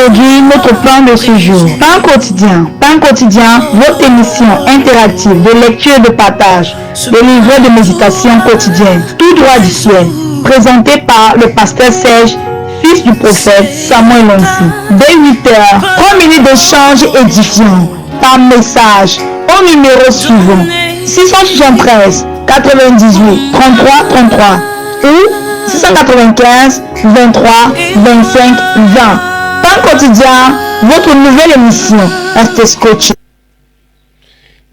aujourd'hui notre plan de ce jour. Pain quotidien, votre émission interactive de lecture et de partage, de livret de méditation quotidienne, tout droit du ciel, présenté par le pasteur Serge, fils du prophète Samuel Lonsi. Dès 8h, 3 minutes d'échange édifiant par message au numéro suivant 673 98 33 33 ou 695 23 25 20. Pain quotidien, votre nouvelle émission. Restez scotché.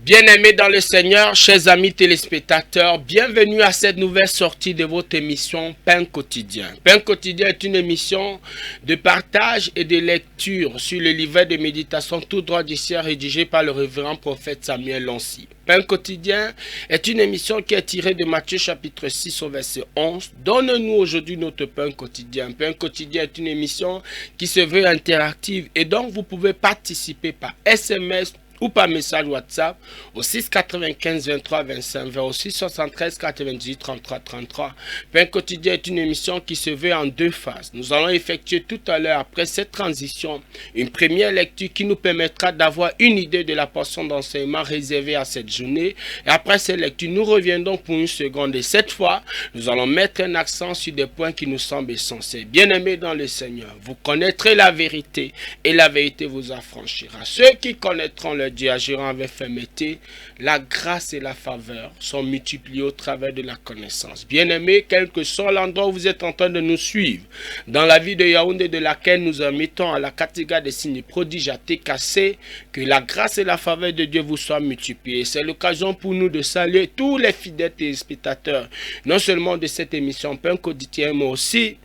Bien-aimés dans le Seigneur, chers amis téléspectateurs, bienvenue à cette nouvelle sortie de votre émission Pain quotidien. Pain quotidien est une émission de partage et de lecture sur le livret de méditation tout droit du ciel rédigé par le révérend prophète Samuel Lonsi. Pain quotidien est une émission qui est tirée de Matthieu chapitre 6 au verset 11. Donne-nous aujourd'hui notre pain quotidien. Pain quotidien est une émission qui se veut interactive et donc vous pouvez participer par SMS ou par message WhatsApp au 6 95 23 25 20 au 6 73 98 33 33. Pain quotidien est une émission qui se veut en deux phases. Nous allons effectuer tout à l'heure, après cette transition, une première lecture qui nous permettra d'avoir une idée de la portion d'enseignement réservée à cette journée. Et après cette lecture, nous reviendrons pour une seconde. Et cette fois, nous allons mettre un accent sur des points qui nous semblent essentiels. Bien-aimés dans le Seigneur, vous connaîtrez la vérité et la vérité vous affranchira. Ceux qui connaîtront le Dieu agiront avec fermeté, la grâce et la faveur sont multipliées au travers de la connaissance. Bien-aimés, quel que soit l'endroit où vous êtes en train de nous suivre, dans la ville de Yaoundé de laquelle nous mettons à la Katiga des signes prodiges à TKC, que la grâce et la faveur de Dieu vous soient multipliées. C'est l'occasion pour nous de saluer tous les fidèles téléspectateurs, non seulement de cette émission Pain quotidien, mais aussi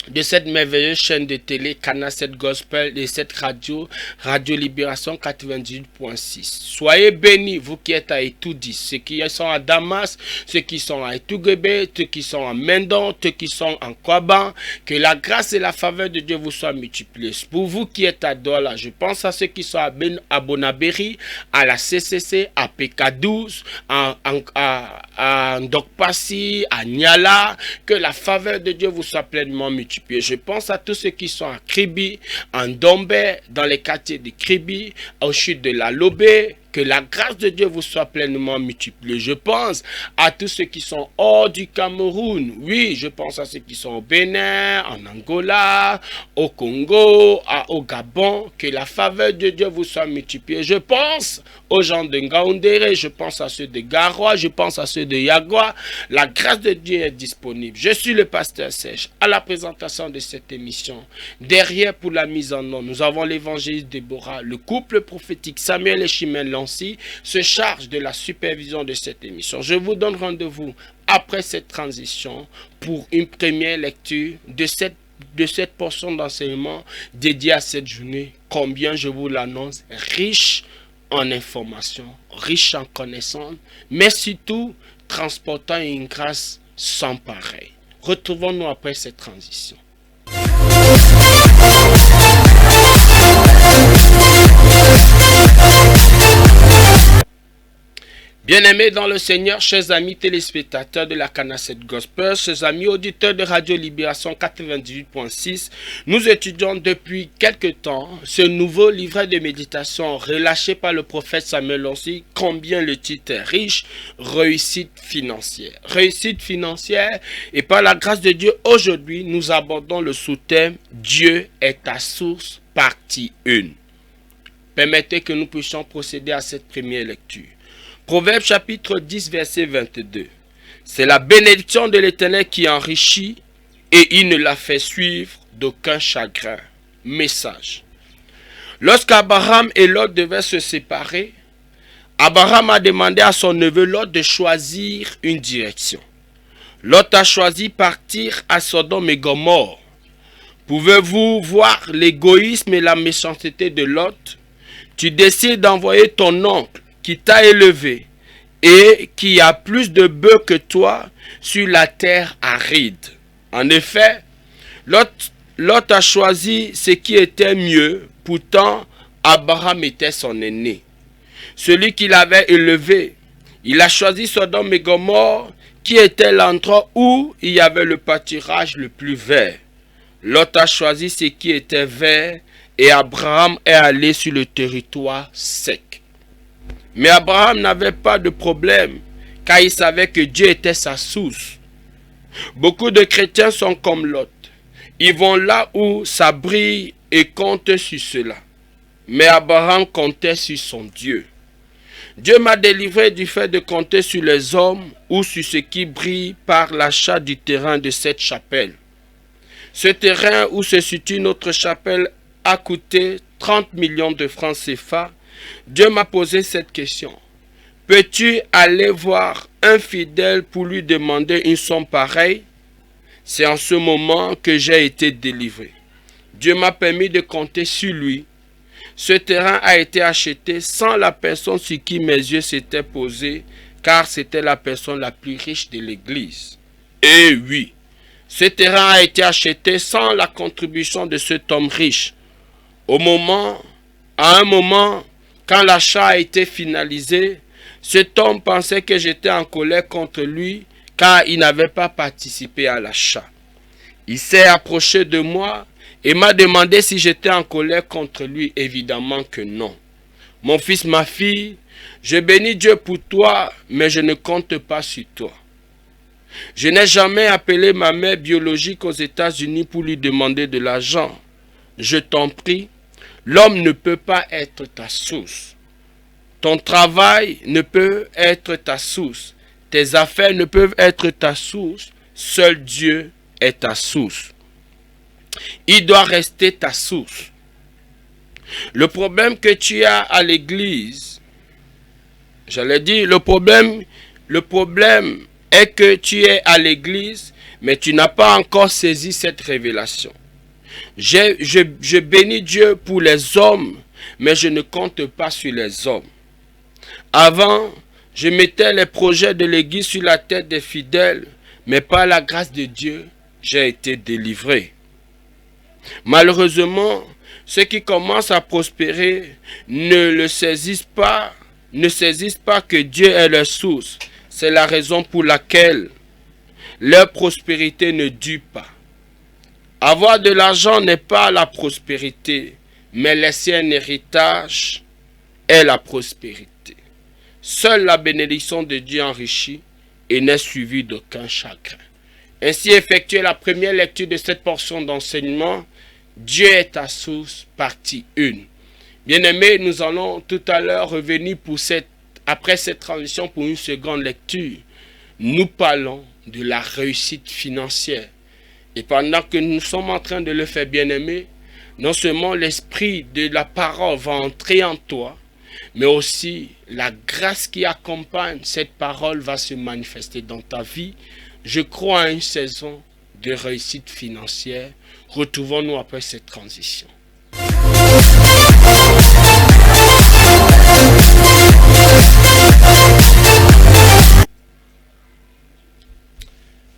de cette merveilleuse chaîne de télé Canal 7 Gospel et cette radio Libération 98.6. Soyez bénis, vous qui êtes à Etoudi, ceux qui sont à Damas, ceux qui sont à Etouguébé, ceux qui sont à Mendon, ceux qui sont en Kwaban, que la grâce et la faveur de Dieu vous soient multipliées. Pour vous qui êtes à Douala, je pense à ceux qui sont à Bonabéry, à la CCC, à PK12, à Ndokpassi, à Niala, que la faveur de Dieu vous soit pleinement multipliée. Je pense à tous ceux qui sont à Kribi, en Dombe, dans les quartiers de Kribi, au sud de la Lobé. Que la grâce de Dieu vous soit pleinement multipliée. Je pense à tous ceux qui sont hors du Cameroun. Oui, je pense à ceux qui sont au Bénin, en Angola, au Congo, au Gabon. Que la faveur de Dieu vous soit multipliée. Je pense aux gens de Ngaoundéré, je pense à ceux de Garoua, je pense à ceux de Yagua. La grâce de Dieu est disponible. Je suis le pasteur Serge à la présentation de cette émission. Derrière, pour la mise en œuvre, nous avons l'évangéliste Déborah, le couple prophétique Samuel et Chimène se charge de la supervision de cette émission. Je vous donne rendez-vous après cette transition pour une première lecture de cette portion d'enseignement dédiée à cette journée, combien je vous l'annonce, riche en informations, riche en connaissances, mais surtout transportant une grâce sans pareil. Retrouvons-nous après cette transition. Bien-aimés dans le Seigneur, chers amis téléspectateurs de la Canal 7 Gospel, chers amis auditeurs de Radio Libération 98.6, nous étudions depuis quelque temps ce nouveau livret de méditation relâché par le prophète Samuel Lonsi, combien le titre est riche, réussite financière. Réussite financière, et par la grâce de Dieu, aujourd'hui, nous abordons le sous-thème « Dieu est ta source », partie 1. Permettez que nous puissions procéder à cette première lecture. Proverbe chapitre 10 verset 22. C'est la bénédiction de l'Éternel qui enrichit et il ne la fait suivre d'aucun chagrin. Message. Lorsqu'Abraham et Lot devaient se séparer, Abraham a demandé à son neveu Lot de choisir une direction. Lot a choisi partir à Sodome et Gomorrhe. Pouvez-vous voir l'égoïsme et la méchanceté de Lot? Tu décides d'envoyer ton oncle qui t'a élevé et qui a plus de bœufs que toi sur la terre aride. En effet, Lot a choisi ce qui était mieux, pourtant Abraham était son aîné. Celui qu'il avait élevé, il a choisi Sodome et Gomorrhe, qui était l'endroit où il y avait le pâturage le plus vert. Lot a choisi ce qui était vert et Abraham est allé sur le territoire sec. Mais Abraham n'avait pas de problème, car il savait que Dieu était sa source. Beaucoup de chrétiens sont comme Lot. Ils vont là où ça brille et comptent sur cela. Mais Abraham comptait sur son Dieu. Dieu m'a délivré du fait de compter sur les hommes ou sur ce qui brille par l'achat du terrain de cette chapelle. Ce terrain où se situe notre chapelle a coûté 30 millions de francs CFA. Dieu m'a posé cette question. Peux-tu aller voir un fidèle pour lui demander une somme pareille? C'est en ce moment que j'ai été délivré. Dieu m'a permis de compter sur lui. Ce terrain a été acheté sans la personne sur qui mes yeux s'étaient posés, car c'était la personne la plus riche de l'église. Et oui, ce terrain a été acheté sans la contribution de cet homme riche. À un moment, quand l'achat a été finalisé, cet homme pensait que j'étais en colère contre lui, car il n'avait pas participé à l'achat. Il s'est approché de moi et m'a demandé si j'étais en colère contre lui. Évidemment que non. Mon fils, ma fille, je bénis Dieu pour toi, mais je ne compte pas sur toi. Je n'ai jamais appelé ma mère biologique aux États-Unis pour lui demander de l'argent. Je t'en prie, l'homme ne peut pas être ta source. Ton travail ne peut être ta source. Tes affaires ne peuvent être ta source. Seul Dieu est ta source. Il doit rester ta source. Le problème que tu as à l'église, j'allais dire, le problème est que tu es à l'église, mais tu n'as pas encore saisi cette révélation. Je bénis Dieu pour les hommes, mais je ne compte pas sur les hommes. Avant, je mettais les projets de l'église sur la tête des fidèles, mais par la grâce de Dieu, j'ai été délivré. Malheureusement, ceux qui commencent à prospérer ne saisissent pas que Dieu est leur source. C'est la raison pour laquelle leur prospérité ne dure pas. Avoir de l'argent n'est pas la prospérité, mais laisser un héritage est la prospérité. Seule la bénédiction de Dieu enrichit et n'est suivie d'aucun chagrin. Ainsi effectuer la première lecture de cette portion d'enseignement, Dieu est ta source, partie 1. Bien-aimés, nous allons tout à l'heure revenir après cette transition pour une seconde lecture. Nous parlons de la réussite financière. Et pendant que nous sommes en train de le faire, bien-aimés, non seulement l'esprit de la parole va entrer en toi, mais aussi la grâce qui accompagne cette parole va se manifester dans ta vie. Je crois à une saison de réussite financière. Retrouvons-nous après cette transition.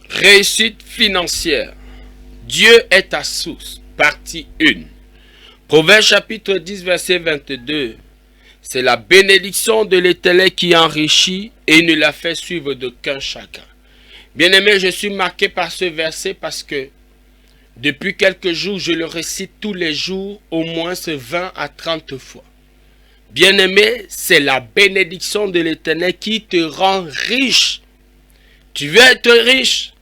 Réussite financière. Dieu est ta source. Partie 1. Proverbe chapitre 10, verset 22. C'est la bénédiction de l'Éternel qui enrichit et ne la fait suivre d'aucun chagrin. Bien-aimé, je suis marqué par ce verset parce que depuis quelques jours, je le récite tous les jours, au moins 20 à 30 fois. Bien-aimé, c'est la bénédiction de l'Éternel qui te rend riche. Tu veux être riche,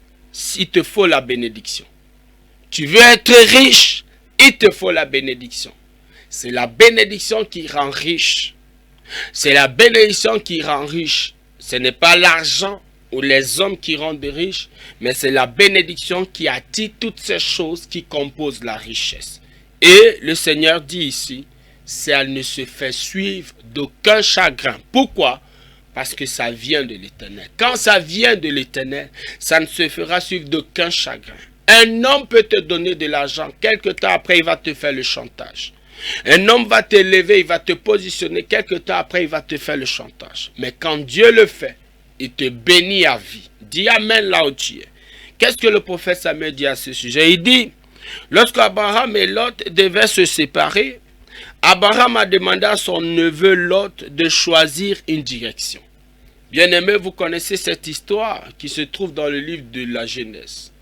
il te faut la bénédiction. Tu veux être riche, il te faut la bénédiction. C'est la bénédiction qui rend riche. C'est la bénédiction qui rend riche. Ce n'est pas l'argent ou les hommes qui rendent riches, mais c'est la bénédiction qui attire toutes ces choses qui composent la richesse. Et le Seigneur dit ici, elle ne se fait suivre d'aucun chagrin. Pourquoi? Parce que ça vient de l'Éternel. Quand ça vient de l'Éternel, ça ne se fera suivre d'aucun chagrin. Un homme peut te donner de l'argent, quelque temps après il va te faire le chantage. Un homme va t'élever, il va te positionner, quelque temps après il va te faire le chantage. Mais quand Dieu le fait, il te bénit à vie. Dis Amen là où tu es. Qu'est-ce que le prophète Samuel dit à ce sujet? Il dit, lorsqu'Abraham et Lot devaient se séparer, Abraham a demandé à son neveu Lot de choisir une direction. Bien-aimé, vous connaissez cette histoire qui se trouve dans le livre de la Genèse.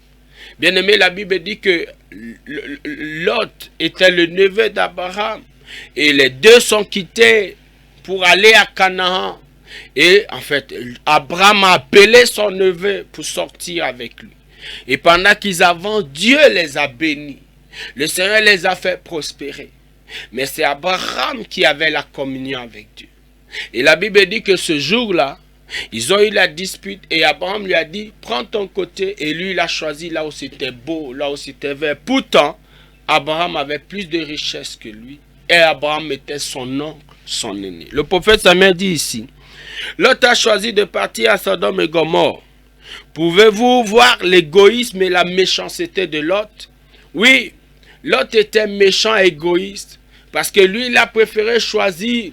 Bien-aimé, la Bible dit que Lot était le neveu d'Abraham. Et les deux sont quittés pour aller à Canaan. Et en fait, Abraham a appelé son neveu pour sortir avec lui. Et pendant qu'ils avancent, Dieu les a bénis. Le Seigneur les a fait prospérer. Mais c'est Abraham qui avait la communion avec Dieu. Et la Bible dit que ce jour-là, ils ont eu la dispute et Abraham lui a dit, prends ton côté. Et lui, il a choisi là où c'était beau, là où c'était vert. Pourtant, Abraham avait plus de richesses que lui. Et Abraham était son oncle, son aîné. Le prophète Samuel dit ici, Lot a choisi de partir à Sodome et Gomorrhe. Pouvez-vous voir l'égoïsme et la méchanceté de Lot? Oui, Lot était méchant et égoïste parce que lui, il a préféré choisir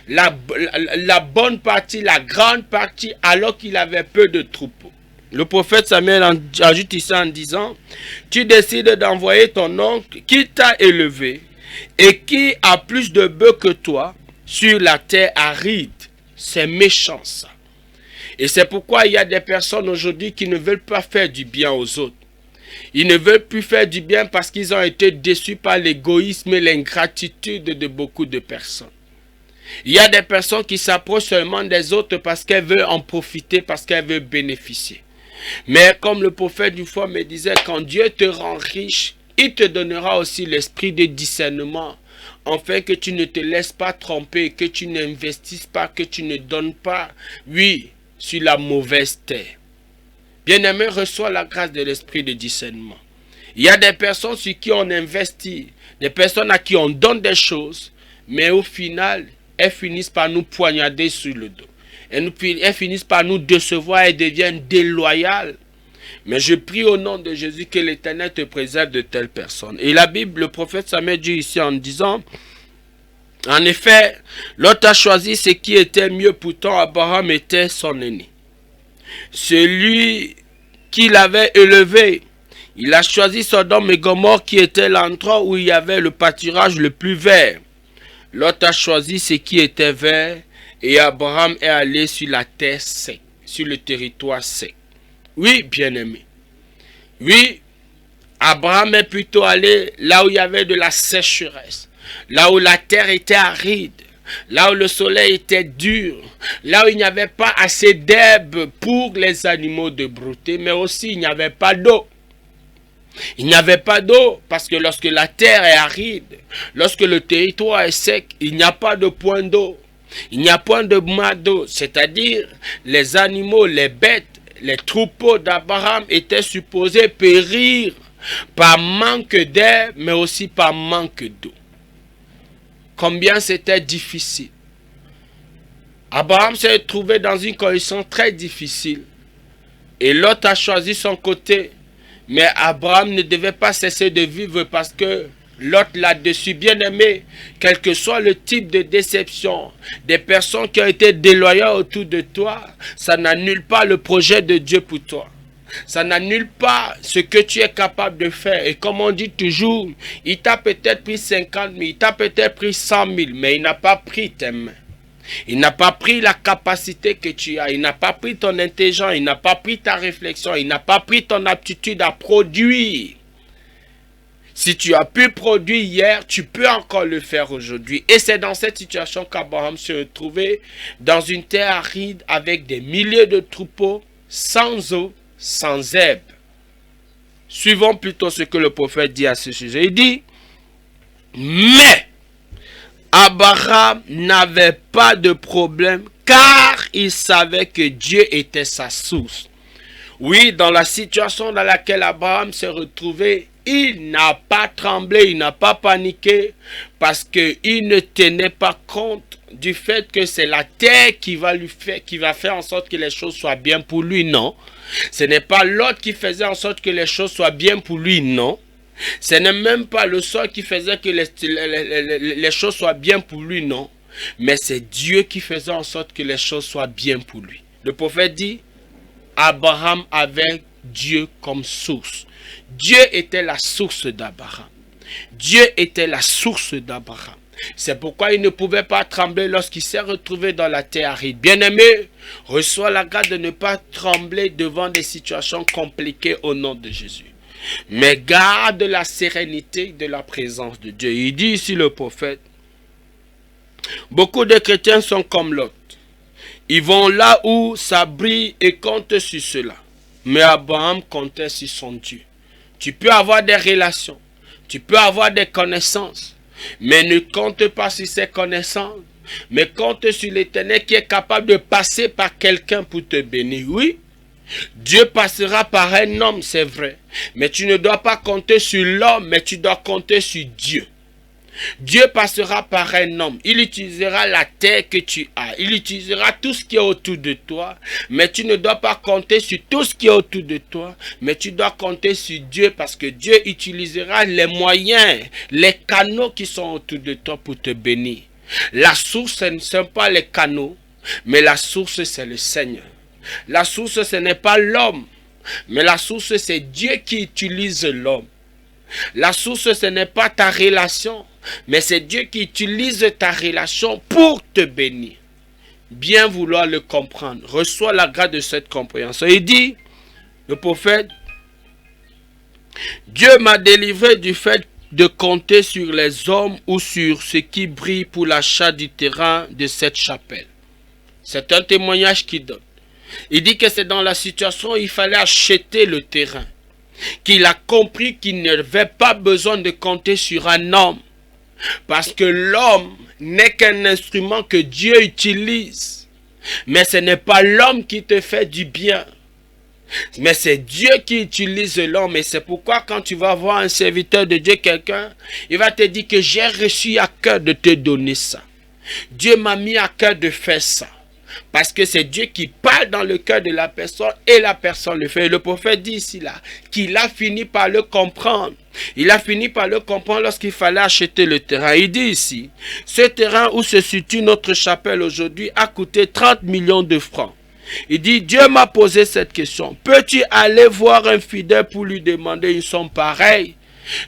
la bonne partie, la grande partie, alors qu'il avait peu de troupeaux. Le prophète Samuel ajoute ici en disant, tu décides d'envoyer ton oncle qui t'a élevé et qui a plus de bœufs que toi sur la terre aride. C'est méchant ça. Et c'est pourquoi il y a des personnes aujourd'hui qui ne veulent pas faire du bien aux autres. Ils ne veulent plus faire du bien parce qu'ils ont été déçus par l'égoïsme et l'ingratitude de beaucoup de personnes. Il y a des personnes qui s'approchent seulement des autres parce qu'elles veulent en profiter, parce qu'elles veulent bénéficier. Mais comme le prophète du fois me disait, quand Dieu te rend riche, il te donnera aussi l'esprit de discernement, afin que tu ne te laisses pas tromper, que tu n'investisses pas, que tu ne donnes pas, oui, sur la mauvaise terre. Bien-aimé, reçois la grâce de l'esprit de discernement. Il y a des personnes sur qui on investit, des personnes à qui on donne des choses, mais au final, elles finissent par nous poignarder sur le dos. Elles finissent par nous décevoir et deviennent déloyales. Mais je prie au nom de Jésus que l'Éternel te préserve de telles personnes. Et la Bible, le prophète Samuel dit ici en disant, en effet, Lot a choisi ce qui était mieux, pourtant Abraham était son aîné. Celui qui l'avait élevé, il a choisi Sodome et Gomorrhe qui était l'endroit où il y avait le pâturage le plus vert. Lot a choisi ce qui était vert et Abraham est allé sur la terre sec, sur le territoire sec. Oui, bien-aimé. Oui, Abraham est plutôt allé là où il y avait de la sécheresse, là où la terre était aride, là où le soleil était dur, là où il n'y avait pas assez d'herbe pour les animaux de brouter, mais aussi il n'y avait pas d'eau. Il n'y avait pas d'eau parce que lorsque la terre est aride, lorsque le territoire est sec, il n'y a pas de point d'eau. Il n'y a point de mat d'eau, c'est-à-dire les animaux, les bêtes, les troupeaux d'Abraham étaient supposés périr par manque d'air, mais aussi par manque d'eau. Combien c'était difficile. Abraham s'est trouvé dans une condition très difficile. Et Lot a choisi son côté. Mais Abraham ne devait pas cesser de vivre parce que Lot là-dessus, bien aimé, quel que soit le type de déception, des personnes qui ont été déloyales autour de toi, ça n'annule pas le projet de Dieu pour toi. Ça n'annule pas ce que tu es capable de faire. Et comme on dit toujours, il t'a peut-être pris 50 000, il t'a peut-être pris 100 000, mais il n'a pas pris tes mains. Il n'a pas pris la capacité que tu as, il n'a pas pris ton intelligence, il n'a pas pris ta réflexion, il n'a pas pris ton aptitude à produire. Si tu as pu produire hier, tu peux encore le faire aujourd'hui. Et c'est dans cette situation qu'Abraham se retrouvait dans une terre aride avec des milliers de troupeaux, sans eau, sans herbe. Suivons plutôt ce que le prophète dit à ce sujet. Il dit, mais Abraham n'avait pas de problème car il savait que Dieu était sa source. Oui, dans la situation dans laquelle Abraham s'est retrouvé, il n'a pas tremblé, il n'a pas paniqué parce qu'il ne tenait pas compte du fait que c'est la terre qui va faire en sorte que les choses soient bien pour lui, non. Ce n'est pas l'autre qui faisait en sorte que les choses soient bien pour lui, non. Ce n'est même pas le sol qui faisait que les choses soient bien pour lui, non. Mais c'est Dieu qui faisait en sorte que les choses soient bien pour lui. Le prophète dit, Abraham avait Dieu comme source. Dieu était la source d'Abraham. Dieu était la source d'Abraham. C'est pourquoi il ne pouvait pas trembler lorsqu'il s'est retrouvé dans la terre aride. Bien-aimé, reçois la grâce de ne pas trembler devant des situations compliquées au nom de Jésus. mais garde la sérénité de la présence de Dieu. Il dit ici le prophète, beaucoup de chrétiens sont comme Lot. Ils vont là où ça brille et comptent sur cela. Mais Abraham comptait sur son Dieu. Tu peux avoir des relations, tu peux avoir des connaissances, mais ne compte pas sur ces connaissances, mais compte sur l'Éternel qui est capable de passer par quelqu'un pour te bénir. Oui, Dieu passera par un homme, c'est vrai, mais tu ne dois pas compter sur l'homme, mais tu dois compter sur Dieu. Dieu passera par un homme, il utilisera la terre que tu as, il utilisera tout ce qui est autour de toi, mais tu ne dois pas compter sur tout ce qui est autour de toi, mais tu dois compter sur Dieu parce que Dieu utilisera les moyens, les canaux qui sont autour de toi pour te bénir. La source, ce ne sont pas les canaux, mais la source, c'est le Seigneur. La source, ce n'est pas l'homme, mais la source, c'est Dieu qui utilise l'homme. La source, ce n'est pas ta relation, mais c'est Dieu qui utilise ta relation pour te bénir. Bien vouloir le comprendre. Reçois la grâce de cette compréhension. Il dit, le prophète, Dieu m'a délivré du fait de compter sur les hommes ou sur ce qui brille pour l'achat du terrain de cette chapelle. C'est un témoignage qu'il donne. Il dit que c'est dans la situation où il fallait acheter le terrain qu'il a compris qu'il n'avait pas besoin de compter sur un homme. Parce que l'homme n'est qu'un instrument que Dieu utilise. Mais ce n'est pas l'homme qui te fait du bien. Mais c'est Dieu qui utilise l'homme. Et c'est pourquoi quand tu vas voir un serviteur de Dieu, quelqu'un, il va te dire que j'ai reçu à cœur de te donner ça. Dieu m'a mis à cœur de faire ça. Parce que c'est Dieu qui parle dans le cœur de la personne et la personne le fait. Et le prophète dit ici là qu'il a fini par le comprendre. Il a fini par le comprendre lorsqu'il fallait acheter le terrain. Il dit ici, ce terrain où se situe notre chapelle aujourd'hui a coûté 30 millions de francs. Il dit, Dieu m'a posé cette question. Peux-tu aller voir un fidèle pour lui demander une somme pareille?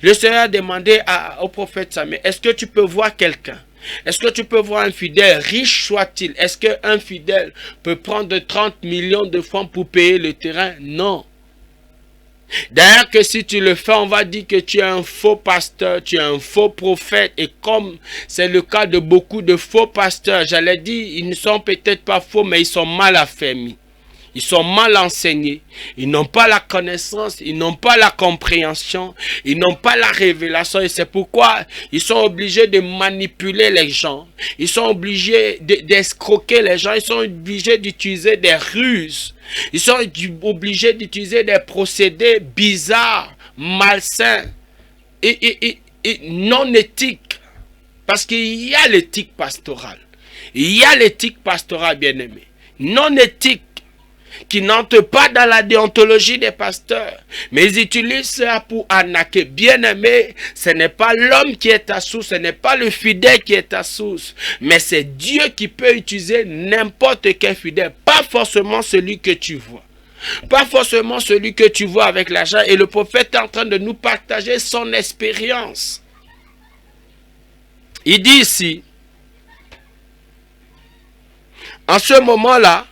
Le Seigneur a demandé au prophète Samuel, est-ce que tu peux voir quelqu'un? Est-ce que tu peux voir un fidèle, riche soit-il? Est-ce qu'un fidèle peut prendre 30 millions de francs pour payer le terrain? Non. D'ailleurs que si tu le fais, on va dire que tu es un faux pasteur, tu es un faux prophète. Et comme c'est le cas de beaucoup de faux pasteurs, j'allais dire, ils ne sont peut-être pas faux, mais ils sont mal affermis. Ils sont mal enseignés, ils n'ont pas la connaissance, ils n'ont pas la compréhension, ils n'ont pas la révélation et c'est pourquoi ils sont obligés de manipuler les gens, ils sont obligés d'escroquer les gens, ils sont obligés d'utiliser des ruses, ils sont obligés d'utiliser des procédés bizarres, malsains et non éthiques. Parce qu'il y a l'éthique pastorale, il y a l'éthique pastorale bien-aimée, non éthique, qui n'entrent pas dans la déontologie des pasteurs, mais ils utilisent ça pour arnaquer. Bien-aimé, ce n'est pas l'homme qui est ta source, ce n'est pas le fidèle qui est ta source, mais c'est Dieu qui peut utiliser n'importe quel fidèle, pas forcément celui que tu vois. Pas forcément celui que tu vois avec l'argent. Et le prophète est en train de nous partager son expérience. Il dit ici, en ce moment-là,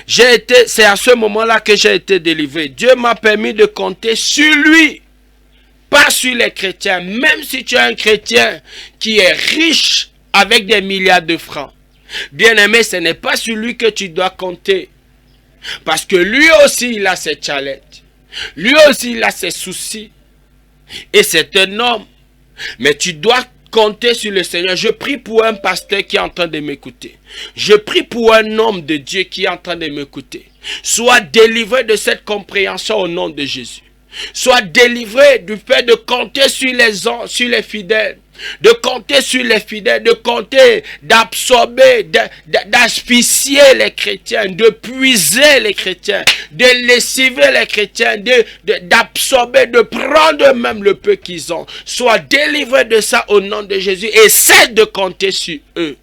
c'est à ce moment-là que j'ai été délivré. Dieu m'a permis de compter sur lui, pas sur les chrétiens. Même si tu es un chrétien qui est riche avec des milliards de francs, bien-aimé, ce n'est pas sur lui que tu dois compter. Parce que lui aussi, il a ses challenges. Lui aussi, il a ses soucis. Et c'est un homme. Mais tu dois compter sur le Seigneur. Je prie pour un pasteur qui est en train de m'écouter. Je prie pour un homme de Dieu qui est en train de m'écouter. Sois délivré de cette compréhension au nom de Jésus. Sois délivré du fait de compter sur les fidèles. De compter sur les fidèles, de compter, d'absorber, d'asphyxier les chrétiens, de puiser les chrétiens, de lessiver les chrétiens, d'absorber, de prendre même le peu qu'ils ont. Sois délivré de ça au nom de Jésus et cesse de compter sur eux.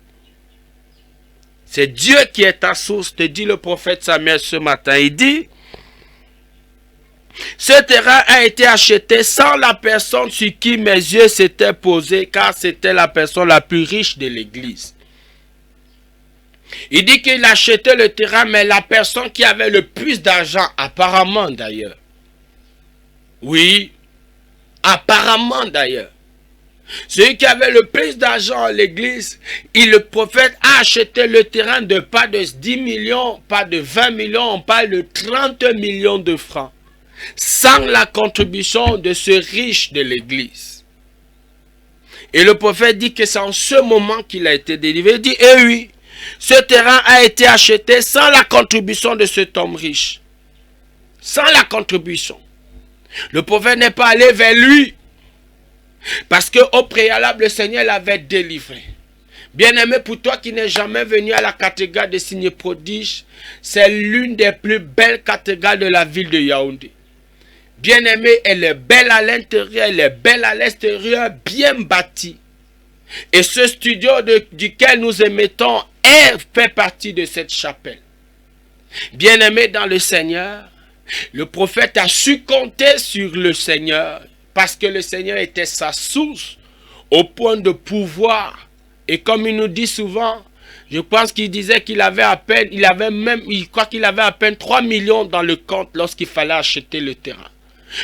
C'est Dieu qui est ta source, te dit le prophète Samuel ce matin. Il dit, ce terrain a été acheté sans la personne sur qui mes yeux s'étaient posés, car c'était la personne la plus riche de l'église. Il dit qu'il achetait le terrain, mais la personne qui avait le plus d'argent, apparemment d'ailleurs, Oui, apparemment d'ailleurs. Celui qui avait le plus d'argent à l'église, le prophète a acheté le terrain de pas de 10 millions, pas de 20 millions, on parle de 30 millions de francs. Sans la contribution de ce riche de l'église. Et le prophète dit que c'est en ce moment qu'il a été délivré. Il dit, eh oui, ce terrain a été acheté sans la contribution de cet homme riche. Sans la contribution. Le prophète n'est pas allé vers lui. Parce qu'au préalable, le Seigneur l'avait délivré. Bien-aimé, pour toi qui n'es jamais venu à la cathédrale des signes prodiges, c'est l'une des plus belles cathédrales de la ville de Yaoundé. Bien-aimé, elle est belle à l'intérieur, elle est belle à l'extérieur, bien bâtie. Et ce studio duquel nous émettons fait partie de cette chapelle. Bien-aimé dans le Seigneur, le prophète a su compter sur le Seigneur parce que le Seigneur était sa source au point de pouvoir. Et comme il nous dit souvent, je pense qu'il disait qu'il avait à peine, il croit qu'il avait à peine 3 millions dans le compte lorsqu'il fallait acheter le terrain.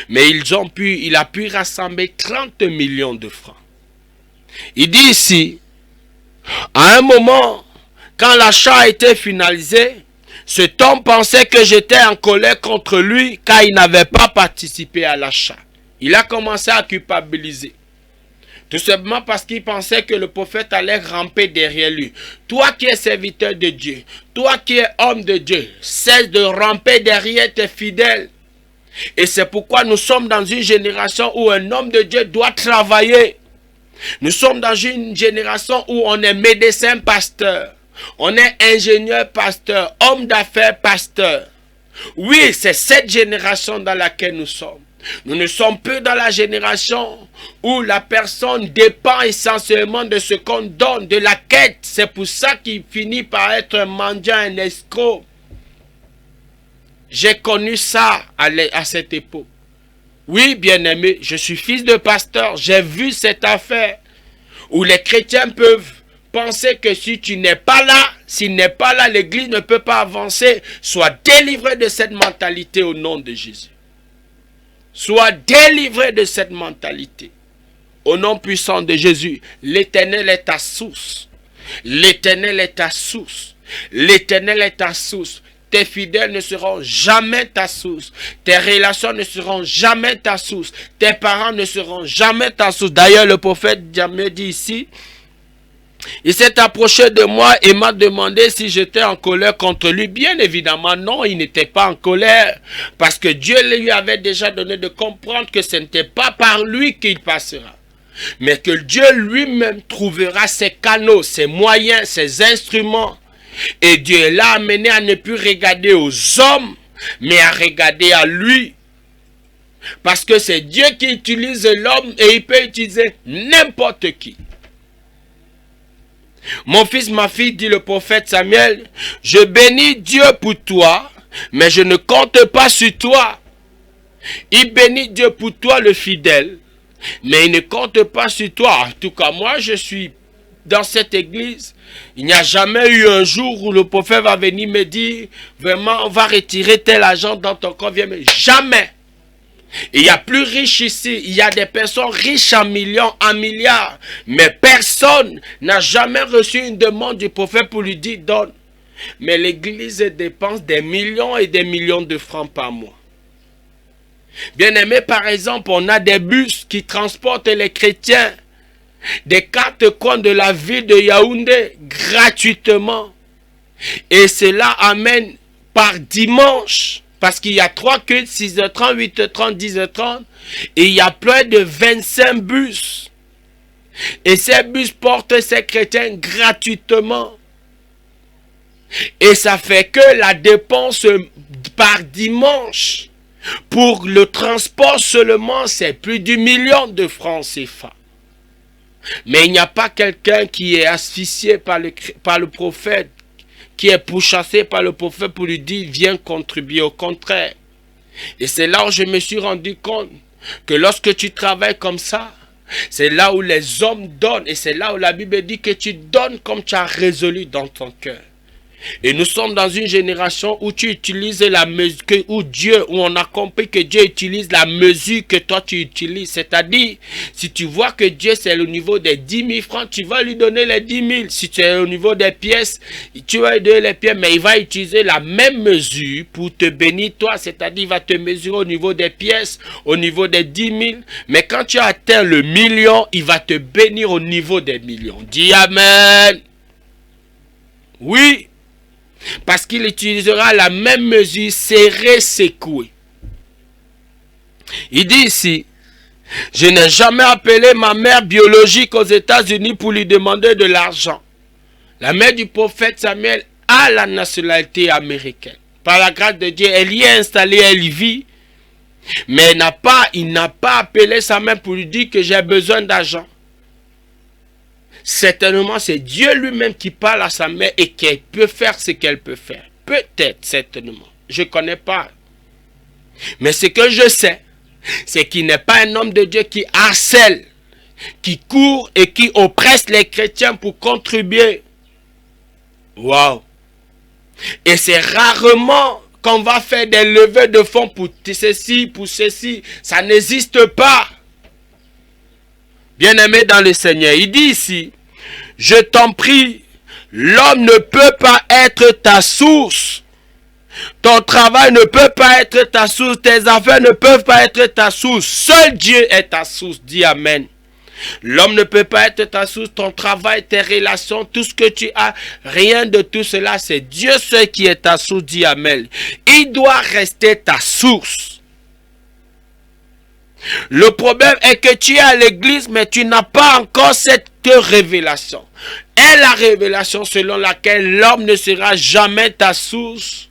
Mais il a pu rassembler 30 millions de francs. Il dit ici, à un moment, quand l'achat a été finalisé, cet homme pensait que j'étais en colère contre lui car il n'avait pas participé à l'achat. Il a commencé à culpabiliser. Tout simplement parce qu'il pensait que le prophète allait ramper derrière lui. Toi qui es serviteur de Dieu, toi qui es homme de Dieu, cesse de ramper derrière tes fidèles. Et c'est pourquoi nous sommes dans une génération où un homme de Dieu doit travailler. Nous sommes dans une génération où on est médecin pasteur, on est ingénieur pasteur, homme d'affaires pasteur. Oui, c'est cette génération dans laquelle nous sommes. Nous ne sommes plus dans la génération où la personne dépend essentiellement de ce qu'on donne, de la quête. C'est pour ça qu'il finit par être un mendiant, un escroc. J'ai connu ça à cette époque. Oui, bien-aimé, je suis fils de pasteur. J'ai vu cette affaire où les chrétiens peuvent penser que si tu n'es pas là, s'il n'est pas là, l'église ne peut pas avancer. Sois délivré de cette mentalité au nom de Jésus. Sois délivré de cette mentalité. Au nom puissant de Jésus, l'Éternel est ta source. L'Éternel est ta source. L'Éternel est ta source. Tes fidèles ne seront jamais ta source. Tes relations ne seront jamais ta source. Tes parents ne seront jamais ta source. D'ailleurs, le prophète me dit ici, il s'est approché de moi et m'a demandé si j'étais en colère contre lui. Bien évidemment, non, il n'était pas en colère. Parce que Dieu lui avait déjà donné de comprendre que ce n'était pas par lui qu'il passera. Mais que Dieu lui-même trouvera ses canaux, ses moyens, ses instruments. Et Dieu l'a amené à ne plus regarder aux hommes, mais à regarder à lui. Parce que c'est Dieu qui utilise l'homme et il peut utiliser n'importe qui. Mon fils, ma fille, dit le prophète Samuel, je bénis Dieu pour toi, mais je ne compte pas sur toi. Il bénit Dieu pour toi, le fidèle, mais il ne compte pas sur toi. En tout cas, moi, je suis dans cette église. Il n'y a jamais eu un jour où le prophète va venir me dire, vraiment, on va retirer tel argent dans ton compte. Mais jamais. Il y a plus riche ici, il y a des personnes riches en millions, en milliards, mais personne n'a jamais reçu une demande du prophète pour lui dire donne. Mais l'église dépense des millions et des millions de francs par mois. Bien aimé, par exemple, on a des bus qui transportent les chrétiens des quatre coins de la ville de Yaoundé gratuitement. Et cela amène par dimanche. Parce qu'il y a 3 cultes, 6h30, 8h30, 10h30. Et il y a près de 25 bus. Et ces bus portent ces chrétiens gratuitement. Et ça fait que la dépense par dimanche pour le transport seulement, c'est plus d'1 million de francs CFA. Mais il n'y a pas quelqu'un qui est asphyxié par le prophète, qui est pourchassé par le prophète pour lui dire viens contribuer. Au contraire. Et c'est là où je me suis rendu compte que lorsque tu travailles comme ça, c'est là où les hommes donnent. Et c'est là où la Bible dit que tu donnes comme tu as résolu dans ton cœur. Et nous sommes dans une génération où tu utilises la mesure, où on a compris que Dieu utilise la mesure que toi tu utilises. C'est-à-dire, si tu vois que Dieu c'est au niveau des 10 000 francs, tu vas lui donner les 10 000. Si tu es au niveau des pièces, tu vas lui donner les pièces, mais il va utiliser la même mesure pour te bénir toi. C'est-à-dire, il va te mesurer au niveau des pièces, au niveau des 10 000. Mais quand tu as atteint le million, il va te bénir au niveau des millions. Dis Amen. Oui. Parce qu'il utilisera la même mesure serrée, secouée. Il dit ici, je n'ai jamais appelé ma mère biologique aux États-Unis pour lui demander de l'argent. La mère du prophète Samuel a la nationalité américaine. Par la grâce de Dieu, elle y est installée, elle y vit. Mais il n'a pas appelé sa mère pour lui dire que j'ai besoin d'argent. Certainement, c'est Dieu lui-même qui parle à sa mère et qu'elle peut faire ce qu'elle peut faire. Peut-être, certainement. Je ne connais pas. Mais ce que je sais, c'est qu'il n'est pas un homme de Dieu qui harcèle, qui court et qui oppresse les chrétiens pour contribuer. Waouh! Et c'est rarement qu'on va faire des levées de fonds pour ceci, pour ceci. Ça n'existe pas. Bien-aimé dans le Seigneur, il dit ici, je t'en prie, l'homme ne peut pas être ta source. Ton travail ne peut pas être ta source. Tes affaires ne peuvent pas être ta source. Seul Dieu est ta source. Dis Amen. L'homme ne peut pas être ta source. Ton travail, tes relations, tout ce que tu as, rien de tout cela, c'est Dieu seul qui est ta source. Dis Amen. Il doit rester ta source. Le problème est que tu es à l'église, mais tu n'as pas encore cette révélation. Et la révélation selon laquelle l'homme ne sera jamais ta source,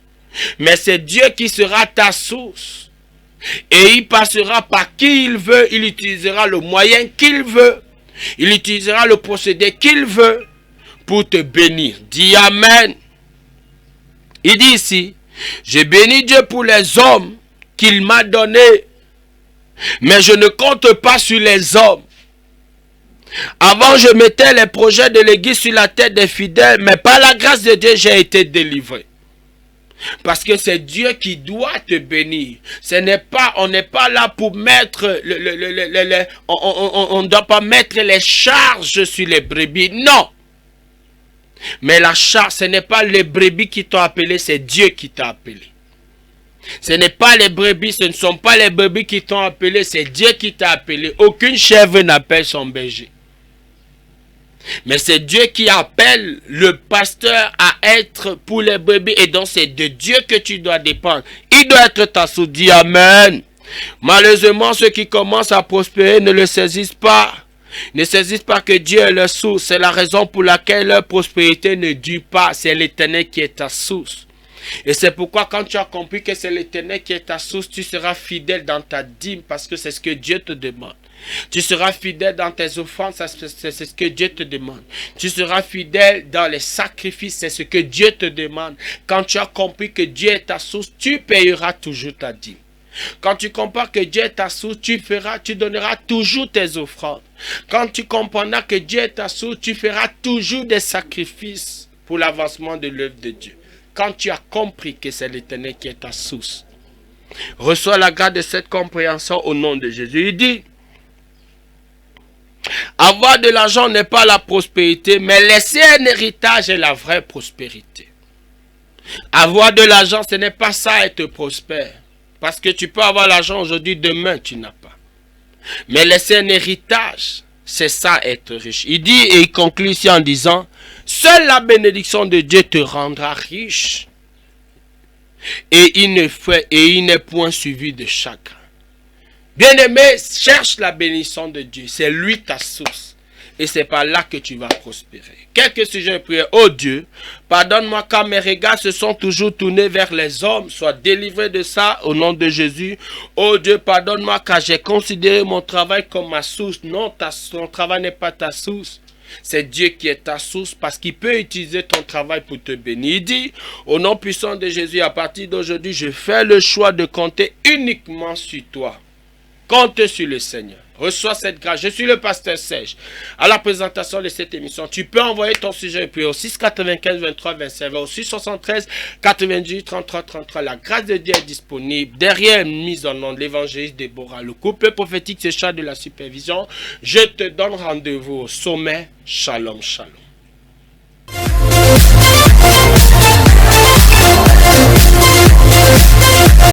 mais c'est Dieu qui sera ta source. Et il passera par qui il veut, il utilisera le moyen qu'il veut, il utilisera le procédé qu'il veut pour te bénir. Dis Amen. Il dit ici, j'ai béni Dieu pour les hommes qu'il m'a donnés. Mais je ne compte pas sur les hommes. Avant, je mettais les projets de l'église sur la tête des fidèles, mais par la grâce de Dieu, j'ai été délivré. Parce que c'est Dieu qui doit te bénir. On n'est pas là pour mettre, on ne doit pas mettre les charges sur les brebis. Non. Mais la charge, ce n'est pas les brebis qui t'ont appelé, c'est Dieu qui t'a appelé. Ce n'est pas les brebis, ce ne sont pas les brebis qui t'ont appelé, c'est Dieu qui t'a appelé. Aucune chèvre n'appelle son berger. Mais c'est Dieu qui appelle le pasteur à être pour les brebis. Et donc c'est de Dieu que tu dois dépendre. Il doit être ta source. Dis Amen. Malheureusement, ceux qui commencent à prospérer ne le saisissent pas. Ne saisissent pas que Dieu est leur source. C'est la raison pour laquelle leur prospérité ne dure pas. C'est l'Éternel qui est ta source. Et c'est pourquoi quand tu as compris que c'est l'Éternel qui est ta source, tu seras fidèle dans ta dîme parce que c'est ce que Dieu te demande. Tu seras fidèle dans tes offrandes, c'est ce que Dieu te demande. Tu seras fidèle dans les sacrifices, c'est ce que Dieu te demande. Quand tu as compris que Dieu est ta source, tu payeras toujours ta dîme. Quand tu comprends que Dieu est ta source, tu donneras toujours tes offrandes. Quand tu comprendras que Dieu est ta source, tu feras toujours des sacrifices pour l'avancement de l'œuvre de Dieu. Quand tu as compris que c'est l'Éternel qui est ta source, reçois la grâce de cette compréhension au nom de Jésus. Il dit, avoir de l'argent n'est pas la prospérité, mais laisser un héritage est la vraie prospérité. Avoir de l'argent, ce n'est pas ça être prospère. Parce que tu peux avoir l'argent aujourd'hui, demain tu n'as pas. Mais laisser un héritage, c'est ça être riche. Il dit et il conclut ici en disant, seule la bénédiction de Dieu te rendra riche. Et il n'est point suivi de chagrin. Bien-aimé, cherche la bénédiction de Dieu. C'est lui ta source. Et c'est par là que tu vas prospérer. Quelques sujets de prière. Oh Dieu, pardonne-moi quand mes regards se sont toujours tournés vers les hommes. Sois délivré de ça au nom de Jésus. Oh Dieu, pardonne-moi car j'ai considéré mon travail comme ma source. Non, ton travail n'est pas ta source. C'est Dieu qui est ta source parce qu'il peut utiliser ton travail pour te bénir. Il dit, au nom puissant de Jésus, à partir d'aujourd'hui, je fais le choix de compter uniquement sur toi. Compte sur le Seigneur. Reçois cette grâce. Je suis le pasteur Serge. À la présentation de cette émission, tu peux envoyer ton sujet au 6 95 23 25, au 6 73 98 33 33. La grâce de Dieu est disponible. Derrière une mise en onde, l'évangéliste Déborah, le couple prophétique, c'est Charles de la supervision. Je te donne rendez-vous au sommet. Shalom, shalom.